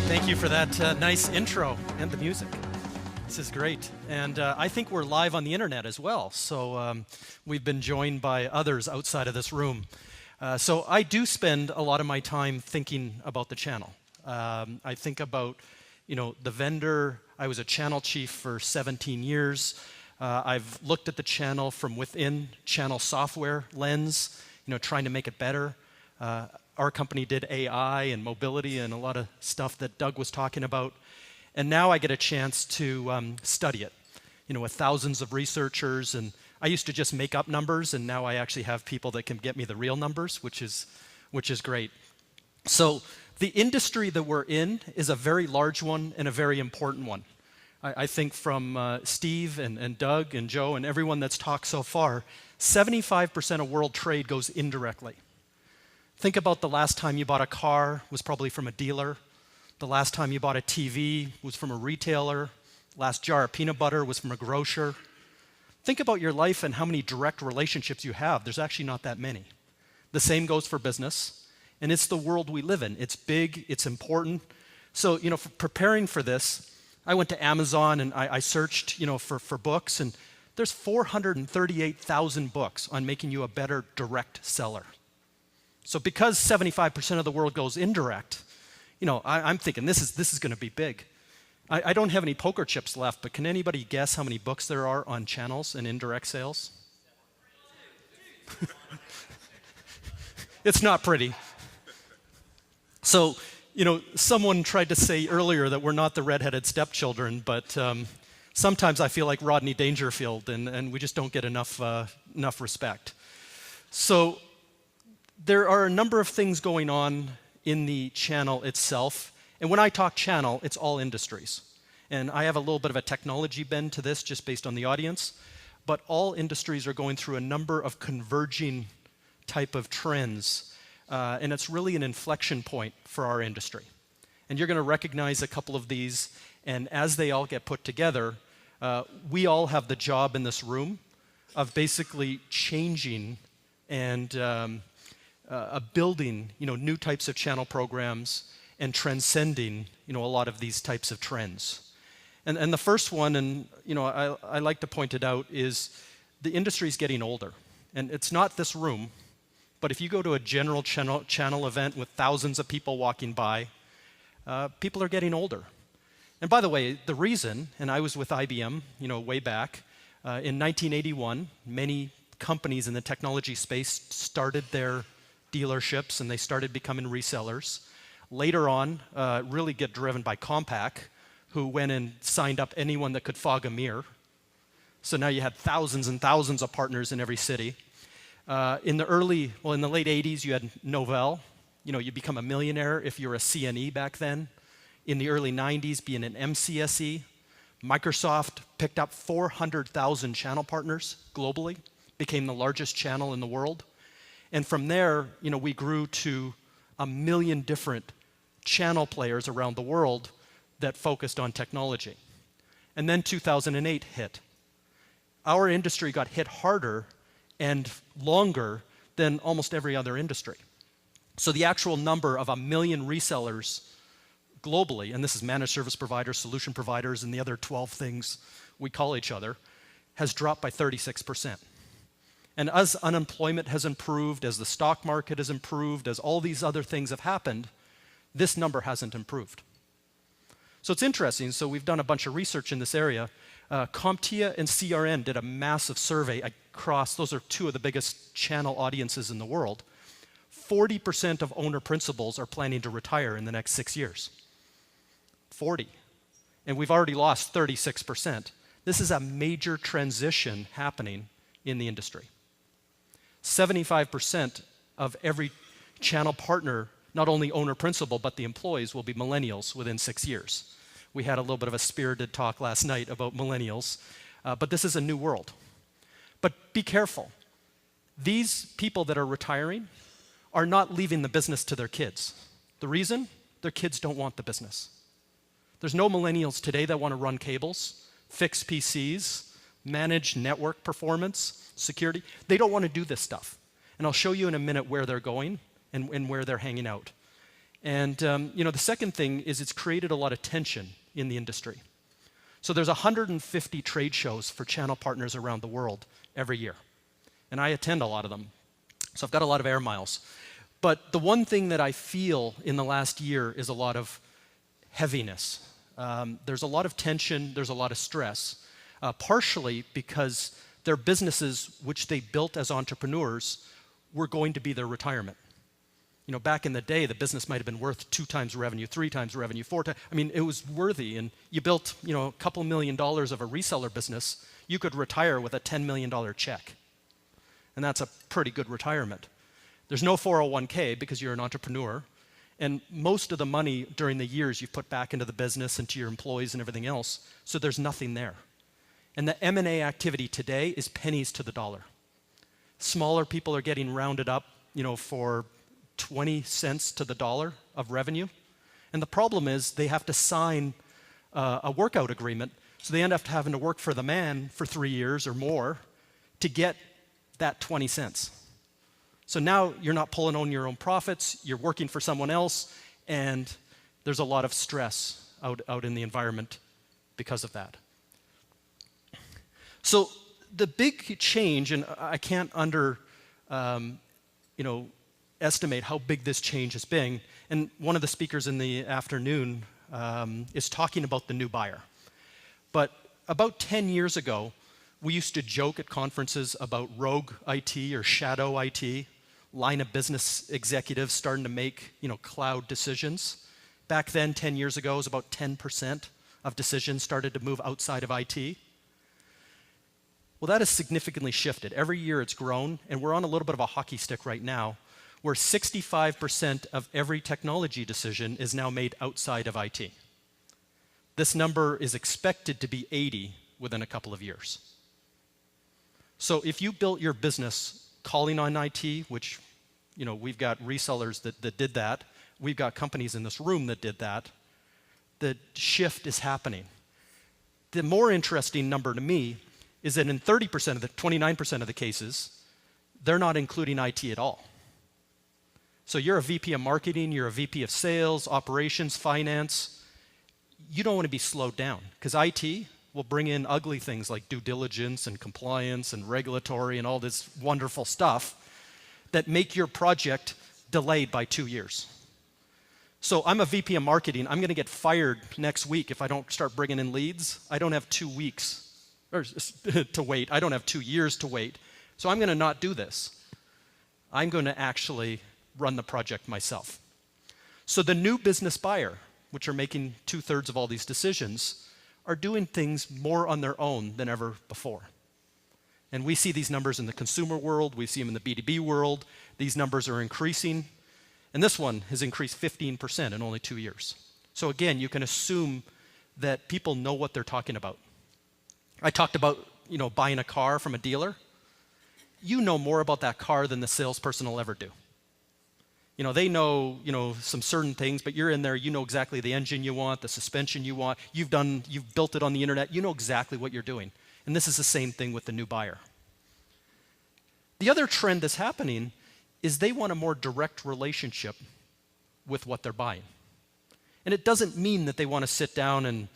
right, thank you for that nice intro and the music. This is great. And I think we're live on the internet as well. So we've been joined by others outside of this room. So I do spend a lot of my time thinking about the channel. I think about, the vendor. I was a channel chief for 17 years. I've looked at the channel from within channel software lens, trying to make it better. Our company did AI and mobility and a lot of stuff that Doug was talking about. And now I get a chance to study it, with thousands of researchers. And I used to just make up numbers, and now I actually have people that can get me the real numbers, which is great. So the industry that we're in is a very large one and a very important one. I think from Steve and Doug and Joe and everyone that's talked so far, 75% of world trade goes indirectly. Think about the last time you bought a car was probably from a dealer. The last time you bought a TV was from a retailer. Last jar of peanut butter was from a grocer. Think about your life and how many direct relationships you have. There's actually not that many. The same goes for business. And it's the world we live in. It's big, it's important. So, for preparing for this, I went to Amazon and I searched, for books, and there's 438,000 books on making you a better direct seller. So because 75% of the world goes indirect, I'm thinking this is going to be big. I don't have any poker chips left, but can anybody guess how many books there are on channels and indirect sales? It's not pretty. So, someone tried to say earlier that we're not the redheaded stepchildren, but sometimes I feel like Rodney Dangerfield, and we just don't get enough respect. So there are a number of things going on in the channel itself. And when I talk channel, it's all industries. And I have a little bit of a technology bend to this just based on the audience. But all industries are going through a number of converging type of trends. And it's really an inflection point for our industry. And you're going to recognize a couple of these. And as they all get put together, we all have the job in this room of basically changing and building, new types of channel programs and transcending, a lot of these types of trends. And the first one, and I like to point it out, is the industry is getting older. And it's not this room, but if you go to a general channel event with thousands of people walking by, people are getting older. And by the way, the reason, and I was with IBM, way back, in 1981, many companies in the technology space started their dealerships and they started becoming resellers. Later on, really get driven by Compaq, who went and signed up anyone that could fog a mirror. So now you had thousands and thousands of partners in every city. In the late 80s, you had Novell. You become a millionaire if you're a CNE back then. In the early 90s, being an MCSE. Microsoft picked up 400,000 channel partners globally, became the largest channel in the world. And from there, we grew to 1 million different channel players around the world that focused on technology. And then 2008 hit. Our industry got hit harder and longer than almost every other industry. So the actual number of 1 million resellers globally, and this is managed service providers, solution providers, and the other 12 things we call each other, has dropped by 36%. And as unemployment has improved, as the stock market has improved, as all these other things have happened, this number hasn't improved. So it's interesting. So we've done a bunch of research in this area. CompTIA and CRN did a massive survey across, those are two of the biggest channel audiences in the world. 40% of owner principals are planning to retire in the next 6 years. 40. And we've already lost 36%. This is a major transition happening in the industry. 75% of every channel partner, not only owner principal, but the employees will be millennials within 6 years. We had a little bit of a spirited talk last night about millennials, but this is a new world. But be careful. These people that are retiring are not leaving the business to their kids. The reason? Their kids don't want the business. There's no millennials today that want to run cables, fix PCs, manage network performance, security. They don't want to do this stuff. And I'll show you in a minute where they're going and where they're hanging out. And the second thing is it's created a lot of tension in the industry. So there's 150 trade shows for channel partners around the world every year. And I attend a lot of them. So I've got a lot of air miles. But the one thing that I feel in the last year is a lot of heaviness. There's a lot of tension, there's a lot of stress, partially because their businesses, which they built as entrepreneurs, were going to be their retirement. Back in the day, the business might have been worth 2 times revenue, 3 times revenue, 4 times. I mean, it was worthy. And you built, a couple $1 million of a reseller business, you could retire with a $10 million check. And that's a pretty good retirement. There's no 401k because you're an entrepreneur. And most of the money during the years you've put back into the business and to your employees and everything else. So there's nothing there. And the M&A activity today is pennies to the dollar. Smaller people are getting rounded up, for 20 cents to the dollar of revenue. And the problem is they have to sign a workout agreement. So they end up having to work for the man for 3 years or more to get that 20 cents. So now you're not pulling on your own profits, you're working for someone else, and there's a lot of stress out in the environment because of that. So the big change, and I can't estimate how big this change has been, and one of the speakers in the afternoon is talking about the new buyer. But about 10 years ago, we used to joke at conferences about rogue IT or shadow IT, line of business executives starting to make, cloud decisions. Back then, 10 years ago, it was about 10% of decisions started to move outside of IT. Well, that has significantly shifted. Every year it's grown, and we're on a little bit of a hockey stick right now, where 65% of every technology decision is now made outside of IT. This number is expected to be 80 within a couple of years. So if you built your business calling on IT, which, we've got resellers that did that, we've got companies in this room that did that, the shift is happening. The more interesting number to me is that in 29% of the cases, they're not including IT at all. So you're a VP of marketing, you're a VP of sales, operations, finance. You don't want to be slowed down because IT will bring in ugly things like due diligence and compliance and regulatory and all this wonderful stuff that make your project delayed by 2 years. So I'm a VP of marketing. I'm going to get fired next week if I don't start bringing in leads. I don't have 2 weeks to wait. I don't have 2 years to wait. So I'm going to not do this. I'm going to actually run the project myself. So the new business buyer, which are making 2/3 of all these decisions, are doing things more on their own than ever before. And we see these numbers in the consumer world, we see them in the B2B world. These numbers are increasing. And this one has increased 15% in only 2 years. So again, you can assume that people know what they're talking about. I talked about, buying a car from a dealer. You know more about that car than the salesperson will ever do. They know, some certain things, but you're in there, you know exactly the engine you want, the suspension you want. You've built it on the internet. You know exactly what you're doing. And this is the same thing with the new buyer. The other trend that's happening is they want a more direct relationship with what they're buying. And it doesn't mean that they want to sit down and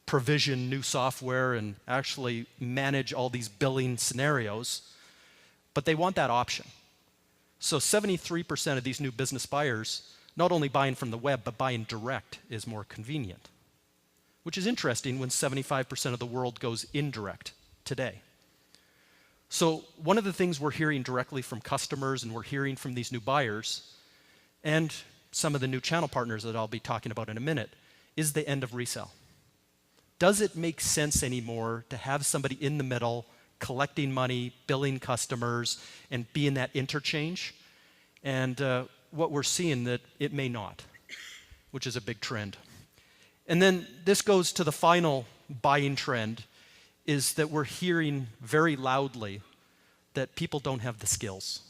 provision new software and actually manage all these billing scenarios, but they want that option. So 73% of these new business buyers, not only buying from the web, but buying direct is more convenient, which is interesting when 75% of the world goes indirect today. So one of the things we're hearing directly from customers and we're hearing from these new buyers and some of the new channel partners that I'll be talking about in a minute is the end of resale. Does it make sense anymore to have somebody in the middle collecting money, billing customers, and being that interchange? And what we're seeing that it may not, which is a big trend. And then this goes to the final buying trend, is that we're hearing very loudly that people don't have the skills.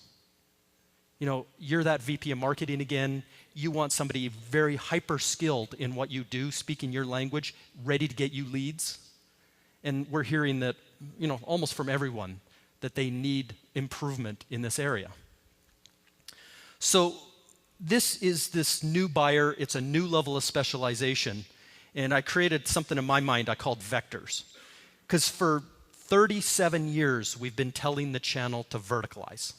You're that VP of marketing again. You want somebody very hyper-skilled in what you do, speaking your language, ready to get you leads. And we're hearing that, almost from everyone, that they need improvement in this area. So this new buyer. It's a new level of specialization. And I created something in my mind I called vectors. Because for 37 years, we've been telling the channel to verticalize.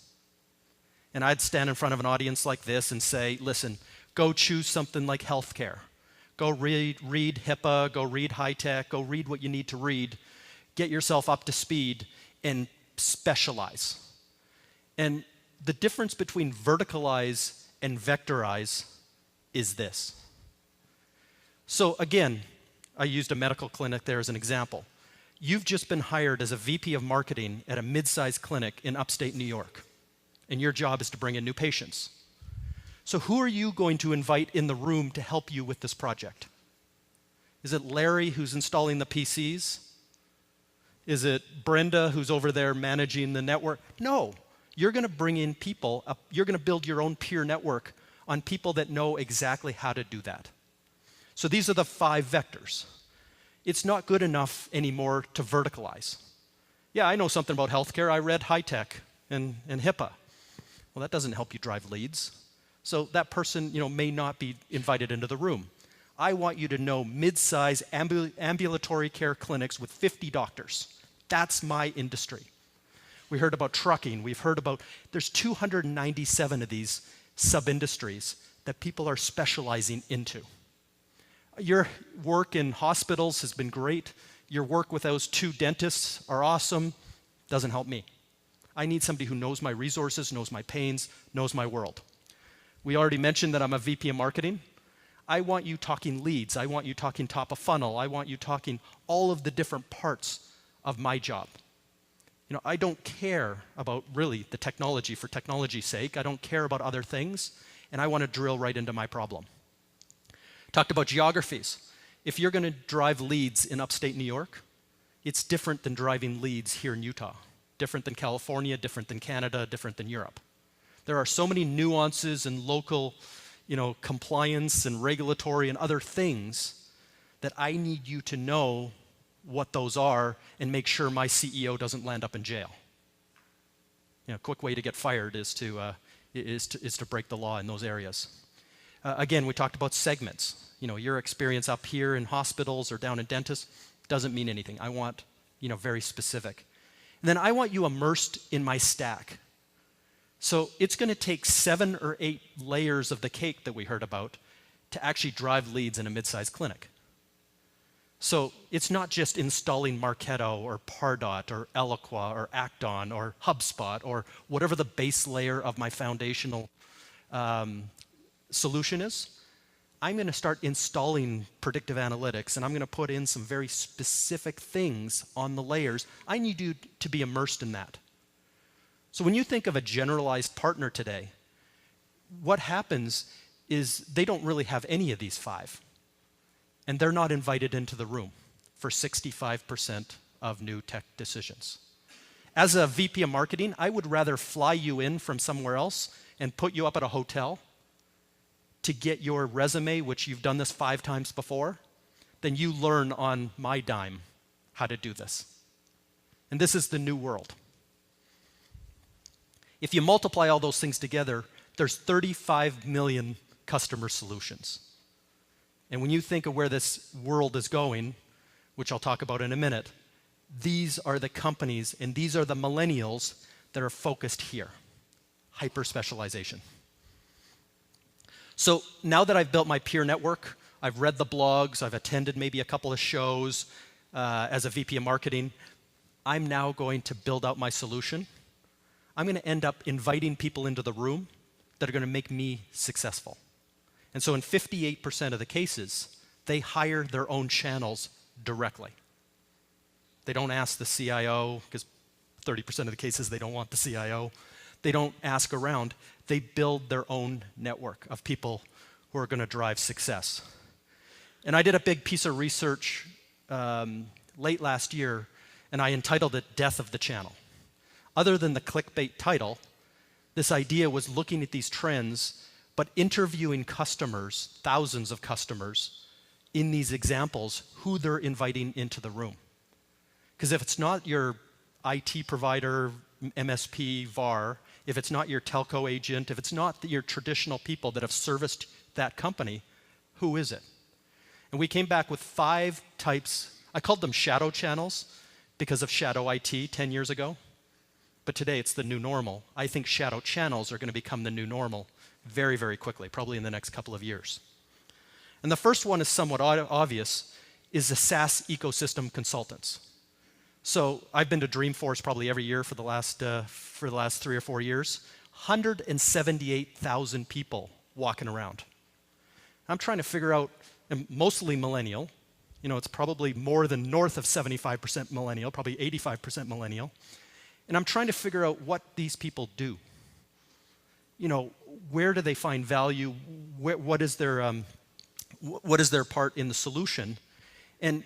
And I'd stand in front of an audience like this and say, listen, go choose something like healthcare. Go read HIPAA, go read high tech, go read what you need to read, get yourself up to speed, and specialize. And the difference between verticalize and vectorize is this. So again, I used a medical clinic there as an example. You've just been hired as a VP of marketing at a mid-sized clinic in upstate New York, and your job is to bring in new patients. So who are you going to invite in the room to help you with this project? Is it Larry who's installing the PCs? Is it Brenda who's over there managing the network? No, you're going to bring in people, you're going to build your own peer network on people that know exactly how to do that. So these are the 5 vectors. It's not good enough anymore to verticalize. Yeah, I know something about healthcare. I read high tech and HIPAA. Well, that doesn't help you drive leads. So that person, may not be invited into the room. I want you to know mid-size ambulatory care clinics with 50 doctors. That's my industry. We heard about trucking. We've heard about, there's 297 of these sub-industries that people are specializing into. Your work in hospitals has been great. Your work with those 2 dentists are awesome. Doesn't help me. I need somebody who knows my resources, knows my pains, knows my world. We already mentioned that I'm a VP of marketing. I want you talking leads. I want you talking top of funnel. I want you talking all of the different parts of my job. I don't care about really the technology for technology's sake. I don't care about other things, and I want to drill right into my problem. Talked about geographies. If you're going to drive leads in upstate New York, it's different than driving leads here in Utah. Different than California, different than Canada, different than Europe. There are so many nuances and local, compliance and regulatory and other things that I need you to know what those are and make sure my CEO doesn't land up in jail. A quick way to get fired is to break the law in those areas. Again, we talked about segments. Your experience up here in hospitals or down in dentists doesn't mean anything. I want, very specific. And then I want you immersed in my stack. So it's going to take 7 or 8 layers of the cake that we heard about to actually drive leads in a mid-sized clinic. So it's not just installing Marketo or Pardot or Eloqua or Acton or HubSpot or whatever the base layer of my foundational solution is. I'm going to start installing predictive analytics, and I'm going to put in some very specific things on the layers. I need you to be immersed in that. So when you think of a generalized partner today, what happens is they don't really have any of these 5, and they're not invited into the room for 65% of new tech decisions. As a VP of marketing, I would rather fly you in from somewhere else and put you up at a hotel to get your resume, which you've done this 5 times before, then you learn on my dime how to do this. And this is the new world. If you multiply all those things together, there's 35 million customer solutions. And when you think of where this world is going, which I'll talk about in a minute, these are the companies and these are the millennials that are focused here. Hyper-specialization. So now that I've built my peer network, I've read the blogs, I've attended maybe a couple of shows as a VP of marketing, I'm now going to build out my solution. I'm going to end up inviting people into the room that are going to make me successful. And so in 58% of the cases, they hire their own channels directly. They don't ask the CIO, because 30% of the cases they don't want the CIO. They don't ask around. They build their own network of people who are going to drive success. And I did a big piece of research late last year, and I entitled it Death of the Channel. Other than the clickbait title, this idea was looking at these trends, but interviewing customers, thousands of customers, in these examples, who they're inviting into the room. Because if it's not your IT provider, MSP, VAR, if it's not your telco agent, if it's not your traditional people that have serviced that company, who is it? And we came back with 5 types. I called them shadow channels because of shadow IT 10 years ago. But today it's the new normal. I think shadow channels are going to become the new normal very, very quickly, probably in the next couple of years. And the first one is somewhat obvious, is the SaaS ecosystem consultants. So I've been to Dreamforce probably every year for the last 3 or 4 years. 178,000 people walking around. I'm trying to figure out, and mostly millennial. You know, it's probably more than north of 75% millennial, probably 85% millennial. And I'm trying to figure out what these people do. You know, where do they find value? What is their part in the solution? And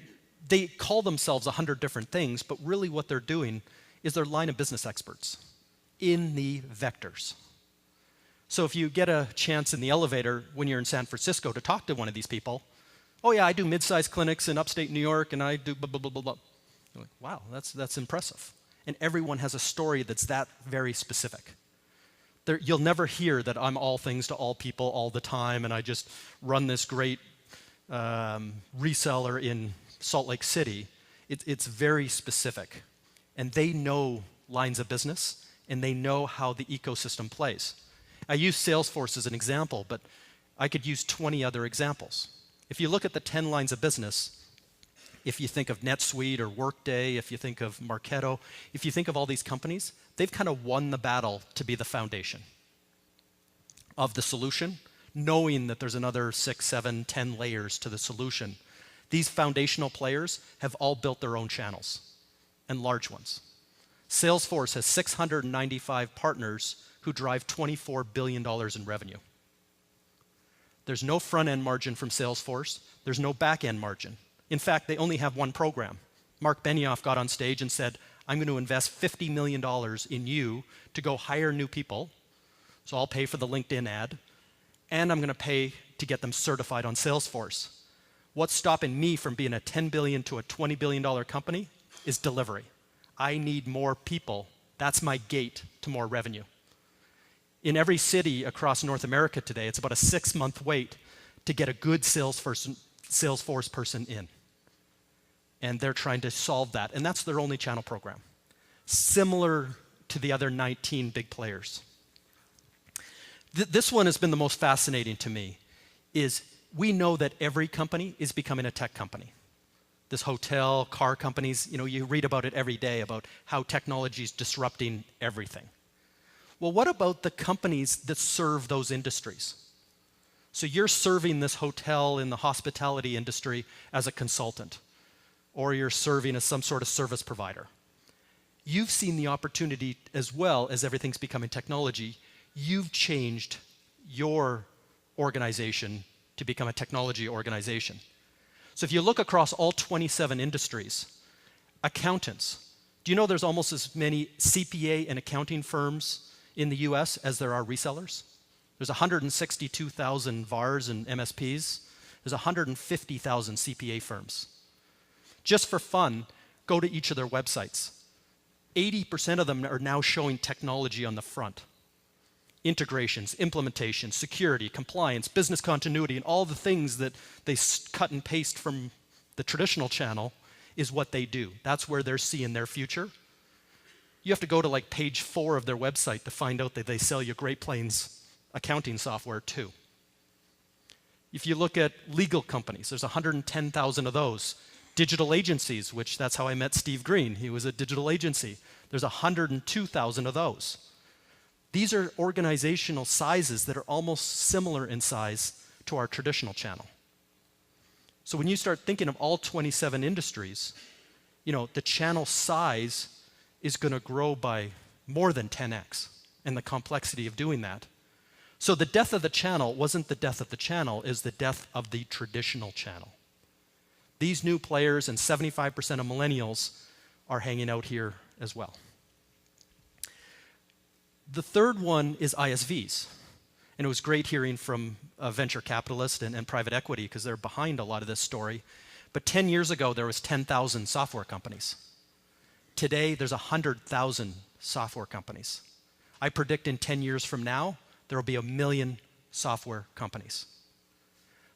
they call themselves 100 different things, but really what they're doing is they're line of business experts in the vectors. So if you get a chance in the elevator when you're in San Francisco to talk to one of these people, oh yeah, I do mid-sized clinics in upstate New York, and I do blah, blah, blah, blah, blah. You're like, wow, that's impressive. And everyone has a story that's that very specific. You'll never hear that I'm all things to all people all the time, and I just run this great reseller in Salt Lake City. It's very specific. And they know lines of business, and they know how the ecosystem plays. I use Salesforce as an example, but I could use 20 other examples. If you look at the 10 lines of business, if you think of NetSuite or Workday, if you think of Marketo, if you think of all these companies, they've kind of won the battle to be the foundation of the solution, knowing that there's another 6, 7, 10 layers to the solution. These foundational players have all built their own channels, and large ones. Salesforce has 695 partners who drive $24 billion in revenue. There's no front-end margin from Salesforce. There's no back-end margin. In fact, they only have one program. Mark Benioff got on stage and said, I'm going to invest $50 million in you to go hire new people. So I'll pay for the LinkedIn ad, and I'm going to pay to get them certified on Salesforce. What's stopping me from being a $10 billion to a $20 billion company is delivery. I need more people. That's my gate to more revenue. In every city across North America today, it's about a 6-month wait to get a good Salesforce person in. And they're trying to solve that, and that's their only channel program. Similar to the other 19 big players. This one has been the most fascinating to me, is we know that every company is becoming a tech company. This hotel, car companies, you know, you read about it every day about how technology is disrupting everything. Well, what about the companies that serve those industries? So you're serving this hotel in the hospitality industry as a consultant, or you're serving as some sort of service provider. You've seen the opportunity as well as everything's becoming technology. You've changed your organization to become a technology organization. So if you look across all 27 industries, accountants, do you know there's almost as many CPA and accounting firms in the US as there are resellers? There's 162,000 VARs and MSPs. There's 150,000 CPA firms. Just for fun, go to each of their websites. 80% of them are now showing technology on the front. Integrations, implementation, security, compliance, business continuity, and all the things that they cut and paste from the traditional channel is what they do. That's where they're seeing their future. You have to go to like page 4 of their website to find out that they sell you Great Plains accounting software too. If you look at legal companies, there's 110,000 of those. Digital agencies, which that's how I met Steve Green. He was a digital agency. There's 102,000 of those. These are organizational sizes that are almost similar in size to our traditional channel. So when you start thinking of all 27 industries, you know, the channel size is going to grow by more than 10x, and the complexity of doing that. So the death of the channel wasn't the death of the channel, is the death of the traditional channel. These new players and 75% of millennials are hanging out here as well. The third one is ISVs. And it was great hearing from a venture capitalist and private equity because they're behind a lot of this story. But 10 years ago, there was 10,000 software companies. Today, there's 100,000 software companies. I predict in 10 years from now, there will be 1 million software companies.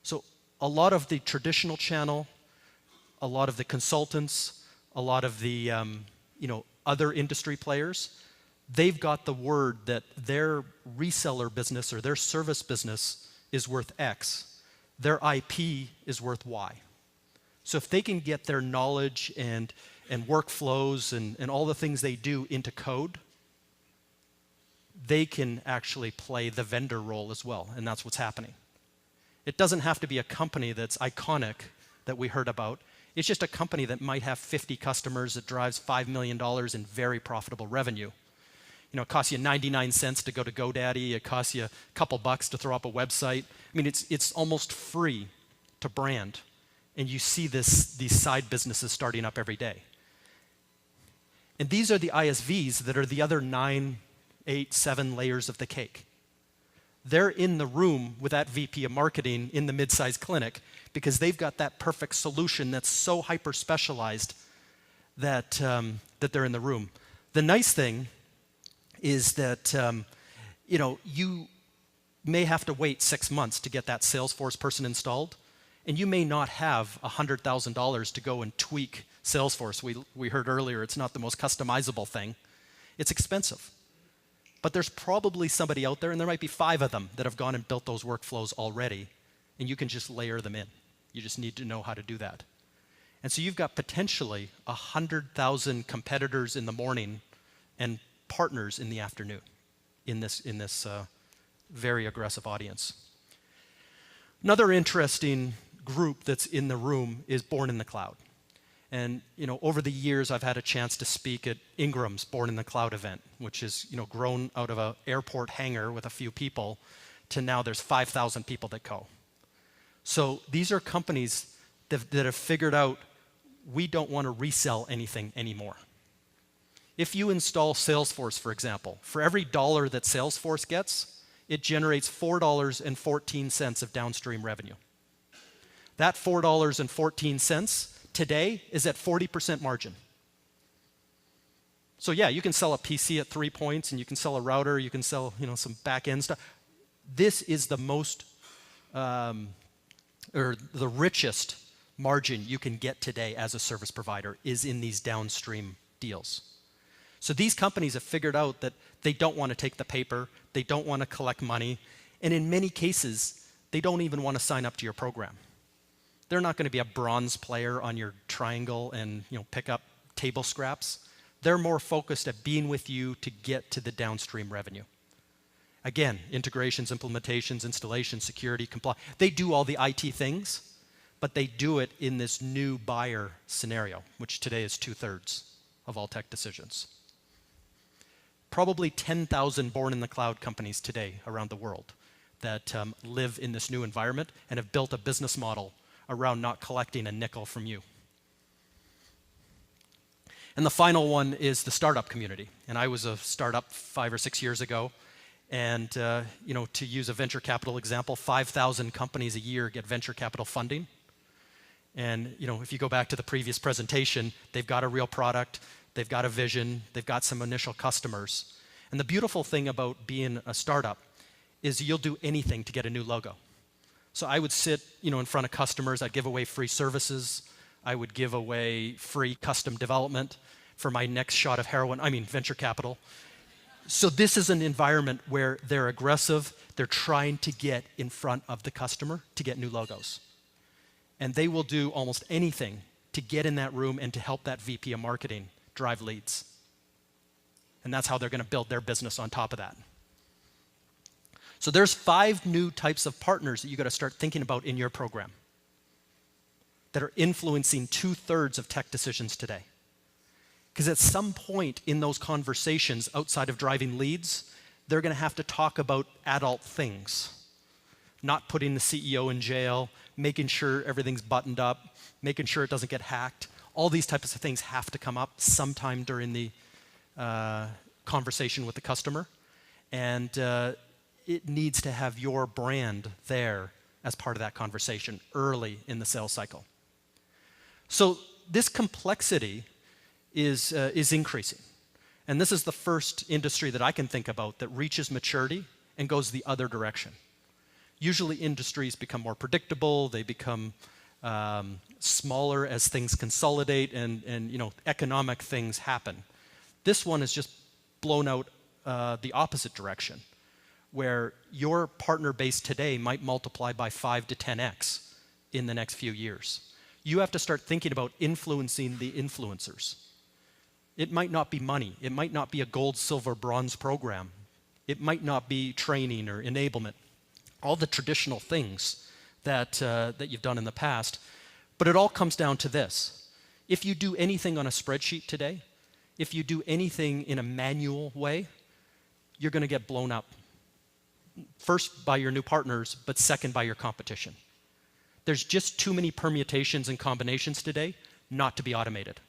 So a lot of the traditional channel, a lot of the consultants, a lot of the other industry players, they've got the word that their reseller business or their service business is worth X. Their IP is worth Y. So if they can get their knowledge and workflows and all the things they do into code, they can actually play the vendor role as well, and that's what's happening. It doesn't have to be a company that's iconic that we heard about. It's just a company that might have 50 customers that drives $5 million in very profitable revenue. It costs you 99 cents to go to GoDaddy. It costs you a couple bucks to throw up a website. I mean, it's almost free to brand. And you see these side businesses starting up every day. And these are the ISVs that are the other 9, 8, 7 layers of the cake. They're in the room with that VP of marketing in the mid-sized clinic because they've got that perfect solution that's so hyper-specialized that they're in the room. The nice thing is that you may have to wait 6 months to get that Salesforce person installed, and you may not have $100,000 to go and tweak Salesforce. We heard earlier it's not the most customizable thing. It's expensive. But there's probably somebody out there, and there might be 5 of them that have gone and built those workflows already, and you can just layer them in. You just need to know how to do that. And so you've got potentially 100,000 competitors in the morning and partners in the afternoon in this very aggressive audience. Another interesting group that's in the room is Born in the Cloud. And over the years, I've had a chance to speak at Ingram's Born in the Cloud event, which has grown out of an airport hangar with a few people to now there's 5,000 people that go. So these are companies that have figured out we don't want to resell anything anymore. If you install Salesforce, for example, for every dollar that Salesforce gets, it generates $4.14 of downstream revenue. That $4.14 today is at 40% margin. So yeah, you can sell a PC at 3 points, and you can sell a router, you can sell some back-end stuff. This is the most, or the richest margin you can get today as a service provider is in these downstream deals. So these companies have figured out that they don't want to take the paper, they don't want to collect money, and in many cases, they don't even want to sign up to your program. They're not going to be a bronze player on your triangle and pick up table scraps. They're more focused at being with you to get to the downstream revenue. Again, integrations, implementations, installations, security, compliance. They do all the IT things, but they do it in this new buyer scenario, which today is 2/3 of all tech decisions. Probably 10,000 Born in the Cloud companies today around the world that live in this new environment and have built a business model around not collecting a nickel from you. And the final one is the startup community. And I was a startup 5 or 6 years ago. And to use a venture capital example, 5,000 companies a year get venture capital funding. And if you go back to the previous presentation, they've got a real product, they've got a vision, they've got some initial customers. And the beautiful thing about being a startup is you'll do anything to get a new logo. So I would sit, in front of customers. I'd give away free services. I would give away free custom development for my next shot of heroin. Venture capital. So this is an environment where they're aggressive. They're trying to get in front of the customer to get new logos. And they will do almost anything to get in that room and to help that VP of marketing drive leads. And that's how they're going to build their business on top of that. So there's 5 new types of partners that you got to start thinking about in your program that are influencing 2/3 of tech decisions today. Because at some point in those conversations outside of driving leads, they're going to have to talk about adult things. Not putting the CEO in jail, making sure everything's buttoned up, making sure it doesn't get hacked. All these types of things have to come up sometime during the conversation with the customer. And it needs to have your brand there as part of that conversation early in the sales cycle. So this complexity is increasing. And this is the first industry that I can think about that reaches maturity and goes the other direction. Usually industries become more predictable, they become smaller as things consolidate and economic things happen. This one is just blown out the opposite direction, where your partner base today might multiply by 5 to 10x in the next few years. You have to start thinking about influencing the influencers. It might not be money. It might not be a gold, silver, bronze program. It might not be training or enablement, all the traditional things that you've done in the past. But it all comes down to this. If you do anything on a spreadsheet today, if you do anything in a manual way, you're going to get blown up. First by your new partners, but second by your competition. There's just too many permutations and combinations today not to be automated.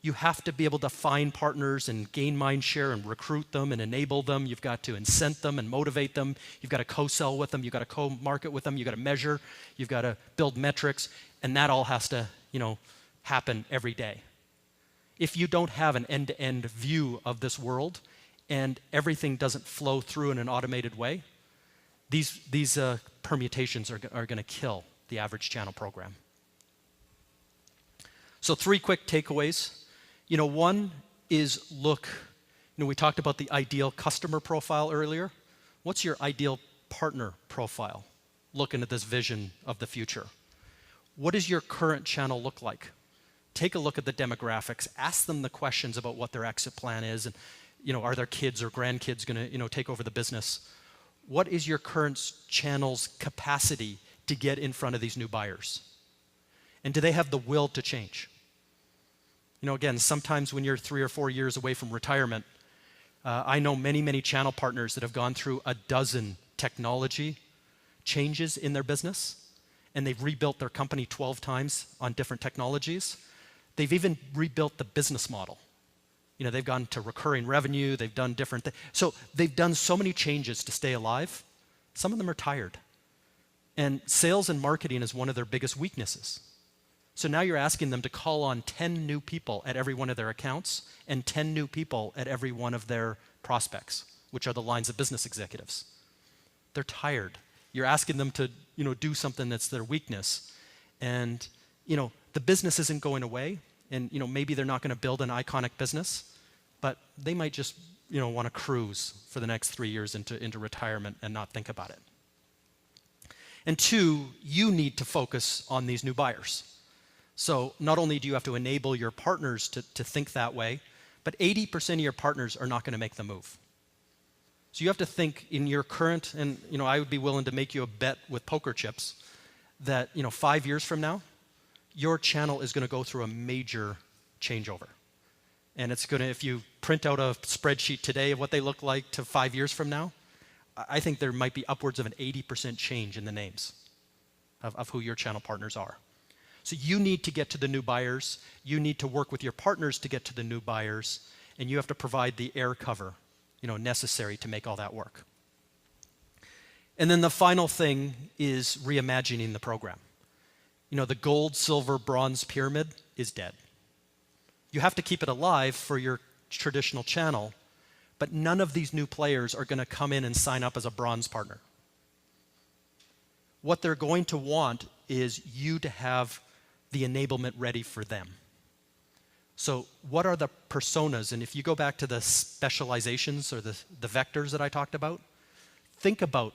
You have to be able to find partners and gain mind share and recruit them and enable them. You've got to incent them and motivate them. You've got to co-sell with them. You've got to co-market with them. You've got to measure. You've got to build metrics. And that all has to, happen every day. If you don't have an end-to-end view of this world and everything doesn't flow through in an automated way, these permutations are going to kill the average channel program. So 3 quick takeaways. One is look, we talked about the ideal customer profile earlier. What's your ideal partner profile? Looking at this vision of the future. What does your current channel look like? Take a look at the demographics. Ask them the questions about what their exit plan is, and are their kids or grandkids going to take over the business? What is your current channel's capacity to get in front of these new buyers? And do they have the will to change? Again, sometimes when you're 3 or 4 years away from retirement, I know many, many channel partners that have gone through a dozen technology changes in their business, and they've rebuilt their company 12 times on different technologies. They've even rebuilt the business model. They've gone to recurring revenue, they've done different things. So they've done so many changes to stay alive. Some of them are tired. And sales and marketing is one of their biggest weaknesses. So now you're asking them to call on 10 new people at every one of their accounts and 10 new people at every one of their prospects, which are the lines of business executives. They're tired. You're asking them to, do something that's their weakness. And, the business isn't going away. And, maybe they're not going to build an iconic business, but they might just, want to cruise for the next 3 years into retirement and not think about it. And 2, you need to focus on these new buyers. So not only do you have to enable your partners to think that way, but 80% of your partners are not going to make the move. So you have to think in your current, and I would be willing to make you a bet with poker chips that 5 years from now, your channel is going to go through a major changeover. And it's going to, if you print out a spreadsheet today of what they look like to 5 years from now, I think there might be upwards of an 80% change in the names of who your channel partners are. So you need to get to the new buyers, you need to work with your partners to get to the new buyers, and you have to provide the air cover, necessary to make all that work. And then the final thing is reimagining the program. The gold, silver, bronze pyramid is dead. You have to keep it alive for your traditional channel, but none of these new players are going to come in and sign up as a bronze partner. What they're going to want is you to have the enablement ready for them. So what are the personas? And if you go back to the specializations or the vectors that I talked about, think about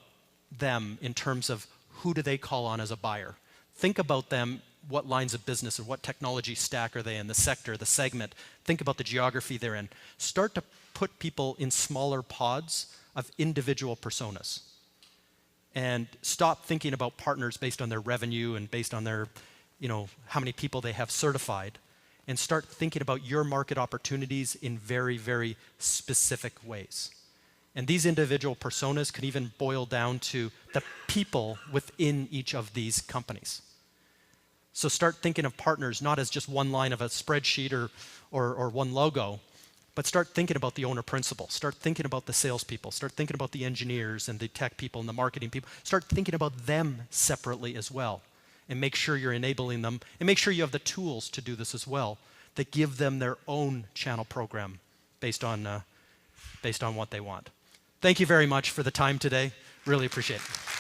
them in terms of who do they call on as a buyer. Think about them, what lines of business or what technology stack are they in, the sector, the segment. Think about the geography they're in. Start to put people in smaller pods of individual personas. And stop thinking about partners based on their revenue and based on their how many people they have certified, and start thinking about your market opportunities in very, very specific ways. And these individual personas can even boil down to the people within each of these companies. So start thinking of partners not as just one line of a spreadsheet or one logo, but start thinking about the owner principal. Start thinking about the salespeople. Start thinking about the engineers and the tech people and the marketing people. Start thinking about them separately as well. And make sure you're enabling them, and make sure you have the tools to do this as well, that give them their own channel program based on what they want. Thank you very much for the time today. Really appreciate it.